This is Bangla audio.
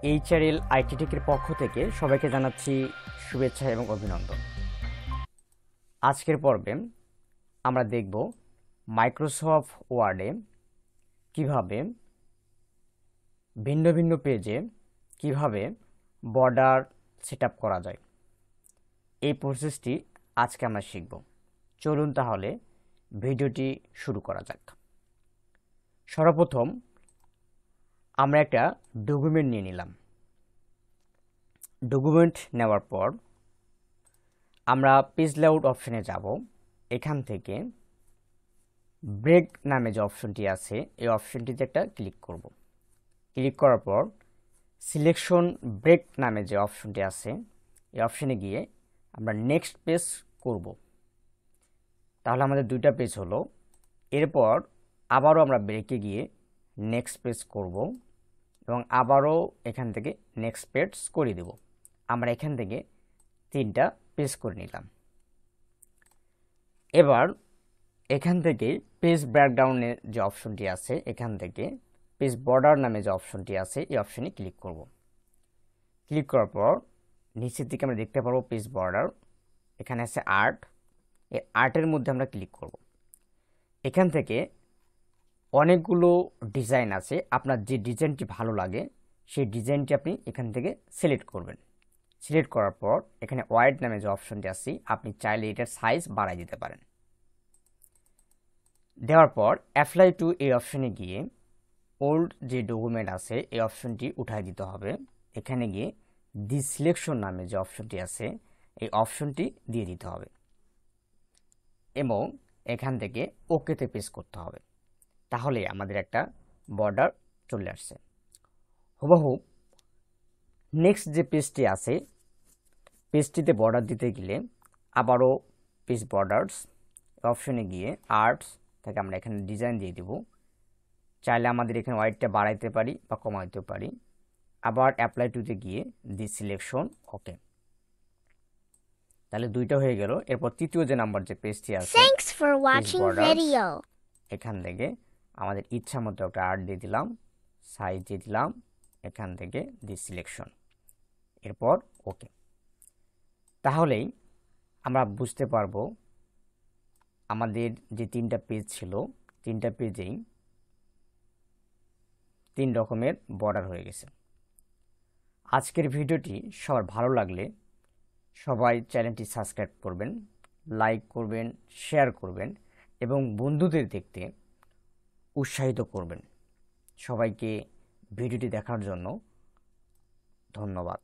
এইচআরএল আইটি টেকের পক্ষ থেকে সবাইকে জানাচ্ছি শুভেচ্ছা এবং অভিনন্দন। আজকের পর্বে আমরা দেখব মাইক্রোসফট ওয়ার্ডে কিভাবে ভিন্ন ভিন্ন পেজে কিভাবে বর্ডার সেটআপ করা যায়। এই প্রসেসটি আজকে আমরা শিখব। চলুন তাহলে ভিডিওটি শুরু করা যাক। সর্বপ্রথম আমরা একটা ডকুমেন্ট নিয়ে নিলাম। ডকুমেন্ট নেওয়ার পর আমরা পেজ লেআউট অপশনে যাব। এখান থেকে ব্রেক নামে যে অপশনটি আছে এই অপশনটিতে একটা ক্লিক করব। ক্লিক করার পর সিলেকশন ব্রেক নামে যে অপশনটি আছে এই অপশনে গিয়ে আমরা নেক্সট পেজ করব। তাহলে আমাদের দুইটা পেজ হলো। এরপর আবারও আমরা ব্রেকে গিয়ে নেক্সট পেজ করব এবং আবারও এখান থেকে নেক্সট পেজ করে দেব। আমরা এখান থেকে 3টা পেজ করে নিলাম। এবার এখান থেকে পেজ ব্রেকডাউনের যে অপশনটি আছে এখান থেকে পেজ বর্ডার নামে যে অপশনটি আছে এই অপশনে ক্লিক করব। ক্লিক করার পর নিচের দিকে আমরা দেখতে পারবো পেজ বর্ডার, এখানে আছে আর্ট। এই আর্টের মধ্যে আমরা ক্লিক করব। এখান থেকে অনেকগুলো ডিজাইন আছে, আপনার যে ডিজাইনটি ভালো লাগে সেই ডিজাইনটি আপনি এখান থেকে সিলেক্ট করবেন। সিলেক্ট করার পর এখানে ওয়াইড নামে যে অপশনটি আছে আপনি চাইলে এটার সাইজ বাড়াই দিতে পারেন। দেওয়ার পর অ্যাপ্লাই টু এই অপশনে গিয়ে ওল্ড যে ডকুমেন্ট আছে এই অপশনটি উঠাই দিতে হবে। এখানে গিয়ে দি সিলেকশন নামে যে অপশনটি আছে এই অপশনটি দিয়ে দিতে হবে এবং এখান থেকে ওকেতে প্রেস করতে হবে। তাহলে আমাদের একটা বর্ডার চলে আসছে। হুবহু নেক্সট যে পেজটি আছে পেজটিতে বর্ডার দিতে গেলে আবারও পেজ বর্ডার্স অপশনে গিয়ে আর্টস থেকে আমরা এখানে ডিজাইন দিয়ে দিব। চাইলে আমাদের এখানে ওয়াইডটা বাড়াইতে পারি বা কমাইতে পারি। আবার অ্যাপ্লাই টুতে গিয়ে দি সিলেকশন ওকে। তাহলে দুইটা হয়ে গেল। এরপর তৃতীয় যে নাম্বার যে পেজটি আছে Thanks for page watching borders, video. এখান থেকে আমাদের ইচ্ছা মতো একটা আর্ট দিয়ে দিলাম, সাইজ দিয়ে দিলাম, এখান থেকে দি সিলেকশন, এরপর ওকে। তাহলেই আমরা বুঝতে পারবো আমাদের যে 3টা পেজ ছিল 3টা পেজেই 3 রকমের বর্ডার হয়ে গেছে। আজকের ভিডিওটি সবার ভালো লাগলে সবাই চ্যানেলটি সাবস্ক্রাইব করবেন, লাইক করবেন, শেয়ার করবেন এবং বন্ধুদের দেখতে উৎসাহিত করবেন। সবাইকে ভিডিওটি দেখার জন্য ধন্যবাদ।